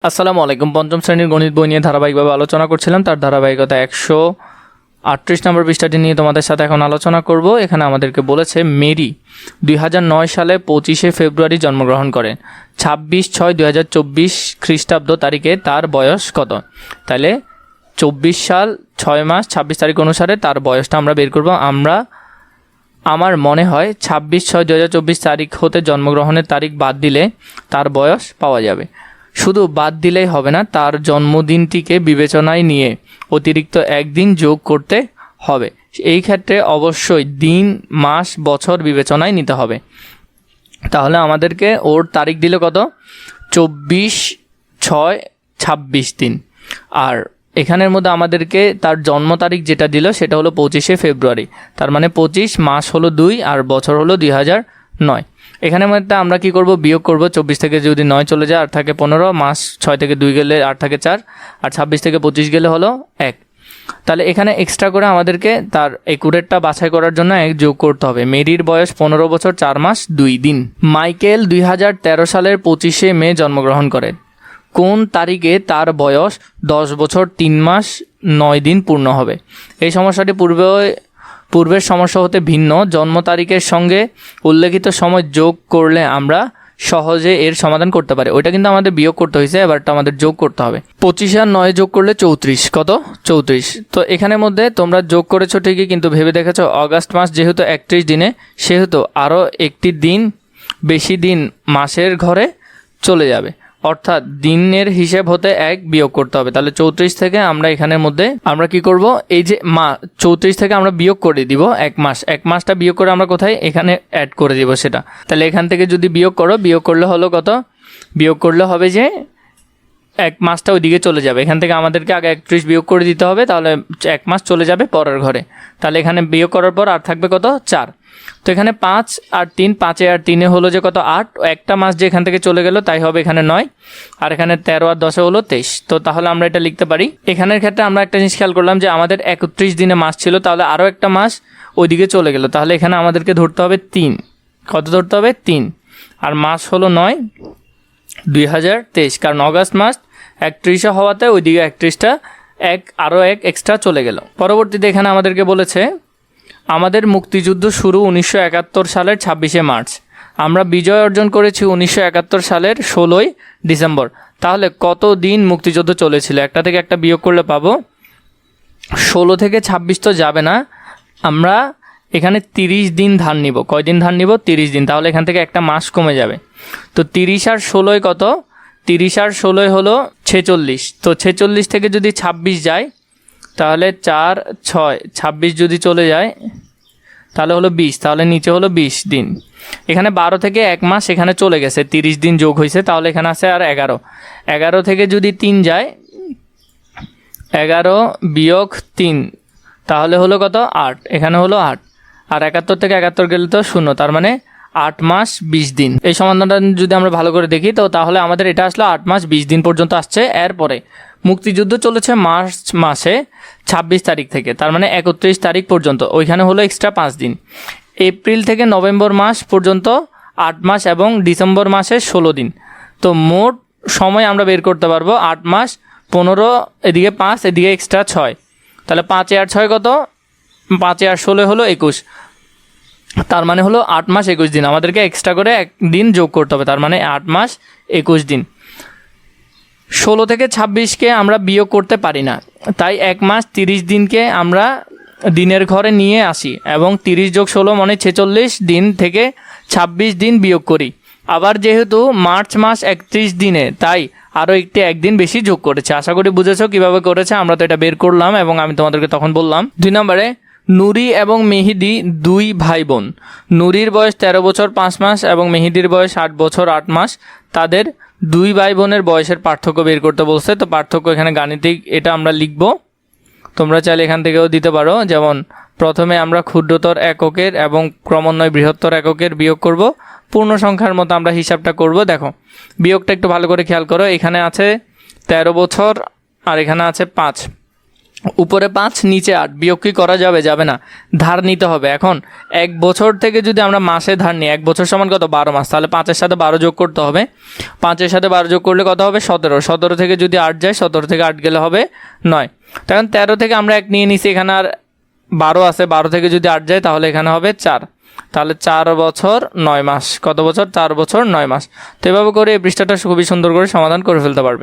আসসালামু আলাইকুম। পঞ্চম শ্রেণীর গণিত বই নিয়ে ধারাবাহিকভাবে আলোচনা করছিলাম। তার ধারাবাহিকতা 138 নম্বর পৃষ্ঠাটি নিয়ে তোমাদের সাথে এখন আলোচনা করব। এখানে আমাদেরকে বলেছে মেরি 2009 সালে 25শে ফেব্রুয়ারি জন্মগ্রহণ করেন। 26/6/2024 খ্রিস্টাব্দ তারিখে তার বয়স কত? তাহলে 24 সাল 6 মাস 26 তারিখ অনুসারে তার বয়সটা আমরা বের করব। আমার মনে হয় 26/6/2024 তারিখ হতে জন্মগ্রহণের তারিখ বাদ দিলে তার বয়স পাওয়া যাবে। শুধু বাদ দিলেই হবে না, তার জন্মদিনটিকে বিবেচনায় নিয়ে অতিরিক্ত একদিন যোগ করতে হবে। এই ক্ষেত্রে অবশ্যই দিন, মাস, বছর বিবেচনায় নিতে হবে। তাহলে আমাদেরকে ওর তারিখ দিল কত? 24/6/26 দিন। আর এখানের মধ্যে আমাদেরকে তার জন্ম তারিখ যেটা দিল সেটা হলো 25শে ফেব্রুয়ারি। তার মানে 25, মাস হলো 2 আর বছর হলো 2009। এখানের মধ্যে আমরা কি করব? বিয়োগ করব। 24 থেকে যদি 9 চলে যায় আর থাকে 15, মাস 6 থেকে 2 গেলে আর থাকে 4, আর 26 থেকে 25 গেলে হলো 1। তাহলে এখানে এক্সট্রা করে আমাদেরকে তার একুরেটটা বাছাই করার জন্য 1 যোগ করতে হবে। মেরির বয়স 15 বছর 4 মাস 2 দিন। মাইকেল 2013 সালের 25শে মে জন্মগ্রহণ করেন। কোন তারিখে তার বয়স 10 বছর 3 মাস 9 দিন পূর্ণ হবে? এই সমস্যাটি পূর্বের সমস্যা হতে ভিন্ন। জন্ম তারিখের সঙ্গে উল্লেখিত সময় যোগ করলে আমরা সহজে এর সমাধান করতে পারি। ওইটা কিন্তু আমাদের বিয়োগ করতে হয়েছে, এবারটা আমাদের যোগ করতে হবে। 25 আর 9 যোগ করলে 34। কত? 34। তো এখানের মধ্যে তোমরা যোগ করেছো ঠিকই, কিন্তু ভেবে দেখেছো অগাস্ট মাস যেহেতু 31 দিনে, সেহেতু আরও একটি দিন বেশি দিন মাসের ঘরে চলে যাবে, অর্থাৎ দিনের হিসেব হতে 1 বিয়োগ করতে হবে। তাহলে 34 থেকে আমরা এখানের মধ্যে আমরা কি করব? এই যে 34 থেকে আমরা বিয়োগ করে দিব 1 মাস। 1 মাসটা বিয়োগ করে আমরা কোথায়? এখানে অ্যাড করে দিব সেটা। তাহলে এখান থেকে যদি বিয়োগ করলে হলো কত? বিয়োগ করলে হবে যে 1 মাসটা ওইদিকে চলে যাবে। এখান থেকে আমাদেরকে আগে 31 বিয়োগ করে দিতে হবে, তাহলে 1 মাস চলে যাবে পরের ঘরে। তাহলে এখানে বিয়োগ করার পর আর থাকবে কত? 4। তো এখানে 5 আর 3, 5 আর 3 হলো যে কত? 8। একটা মাস যে এখান থেকে চলে গেল তাই হবে এখানে 9, আর এখানে 13 আর 10 হলো 23। তো তাহলে আমরা এটা লিখতে পারি। এখানের ক্ষেত্রে আমরা একটা জিনিস খেয়াল করলাম যে আমাদের 31 দিনে মাস ছিল, তাহলে আরও একটা মাস ওইদিকে চলে গেল। তাহলে এখানে আমাদেরকে ধরতে হবে 3। কত ধরতে হবে? 3। আর মাস হলো 9 2023, কারণ অগাস্ট মাস 31 হওয়াতে ওইদিকে 31টা আরও 1 এক্সট্রা চলে গেল। পরবর্তীতে এখানে আমাদেরকে বলেছে আমাদের মুক্তিযুদ্ধ শুরু 1971 সালের 26শে মার্চ। আমরা বিজয় অর্জন করেছি 1971 সালের 16ই ডিসেম্বর। তাহলে কত দিন মুক্তিযুদ্ধ চলেছিল? একটা থেকে একটা বিয়োগ করলে পাবো 16 থেকে 26 তো যাবে না, আমরা এখানে 30 দিন ধার নিব। কয় দিন ধার নিব? 30 দিন। তাহলে এখান থেকে একটা মাস কমে যাবে। তো 30 আর 16 কত? 30 আর 16 হলো 46। তো 46 থেকে যদি 26 যায় তাহলে 4, 6, 26 যদি চলে যায় তাহলে হলো 20। তাহলে নিচে হলো 20 দিন। এখানে 12 থেকে 1 মাস এখানে চলে গেছে, 30 দিন যোগ হয়েছে, তাহলে এখানে আছে আর 11। 11 থেকে যদি 3 যায়, 11 বিয়োগ 3 তাহলে হলো কত? 8। এখানে হলো 8। আর 71 থেকে 71 গেলে তো 0, তার মানে 8 মাস 20 দিন। এই সমাধানটা যদি আমরা ভালো করে দেখি তো তাহলে আমাদের এটা আসলো 8 মাস 20 দিন পর্যন্ত আসছে। এরপরে মুক্তিযুদ্ধ চলেছে মার্চ মাসে 26 তারিখ থেকে, তার মানে 31 তারিখ পর্যন্ত, ওইখানে হলো এক্সট্রা 5 দিন। এপ্রিল থেকে নভেম্বর মাস পর্যন্ত 8 মাস এবং ডিসেম্বর মাসে 16 দিন। তো মোট সময় আমরা বের করতে পারবো 8 মাস 15, এদিকে 5, এদিকে এক্সট্রা 6। তাহলে 5 আর 6 কত? 5 আর 16 হলো 21। তার মানে হলো 8 মাস 21 দিন। আমাদেরকে এক্সট্রা করে 1 দিন যোগ করতে হবে, তার মানে 8 মাস 21 দিন। 16 থেকে 26কে আমরা বিয়োগ করতে পারি না, তাই 1 মাস 30 দিনকে আমরা দিনের ঘরে নিয়ে আসি এবং 30 যোগ 16 মানে 46 দিন থেকে 26 দিন বিয়োগ করি। আবার যেহেতু মার্চ মাস 31 দিনে, তাই আরও একদিন বেশি যোগ করেছে। আশা করি বুঝেছো কীভাবে করেছে। আমরা তো এটা বের করলাম এবং আমি তোমাদেরকে তখন বললাম। 2 নম্বরে নুরি এবং মেহেদি 2 ভাই বোন। নুরির বয়স 13 বছর 5 মাস এবং মেহেদির বয়স 8 বছর 8 মাস। তাদের 2 ভাই বোনের বয়সের পার্থক্য বের করতে বলছে। তো পার্থক্য এখানে গাণিতিক, এটা আমরা লিখব। তোমরা চাইলে এখান থেকেও দিতে পারো। যেমন প্রথমে আমরা ক্ষুদ্রতর এককের এবং ক্রমান্বয়ে বৃহত্তর এককের বিয়োগ করব। পূর্ণ সংখ্যার মতো আমরা হিসাবটা করব। দেখো বিয়োগটা একটু ভালো করে খেয়াল করো। এখানে আছে 13 বছর আর এখানে আছে 5। উপরে 5 নিচে 8 বিয়োগ কি করা যাবে? যাবে না, ধার নিতে হবে। এখন 1 বছর থেকে যদি আমরা মাসে ধার নিই, 1 বছর সমান কত? 12 মাস। তাহলে 5-এর সাথে 12 যোগ করতে হবে। 5-এর সাথে 12 যোগ করলে কত হবে? 17। 17 থেকে যদি 8 যায়, 17 থেকে 8 গেলে হবে 9। তো এখন 13 থেকে আমরা 1 নিয়ে নিছি, এখানে আর 12 আছে, 12 থেকে যদি 8 যায় তাহলে এখানে হবে 4। তাহলে 4 বছর 9 মাস। কত বছর? 4 বছর 9 মাস। তো এভাবে করে এই পৃষ্ঠাটা খুবই সুন্দর করে সমাধান করে ফেলতে পারবে।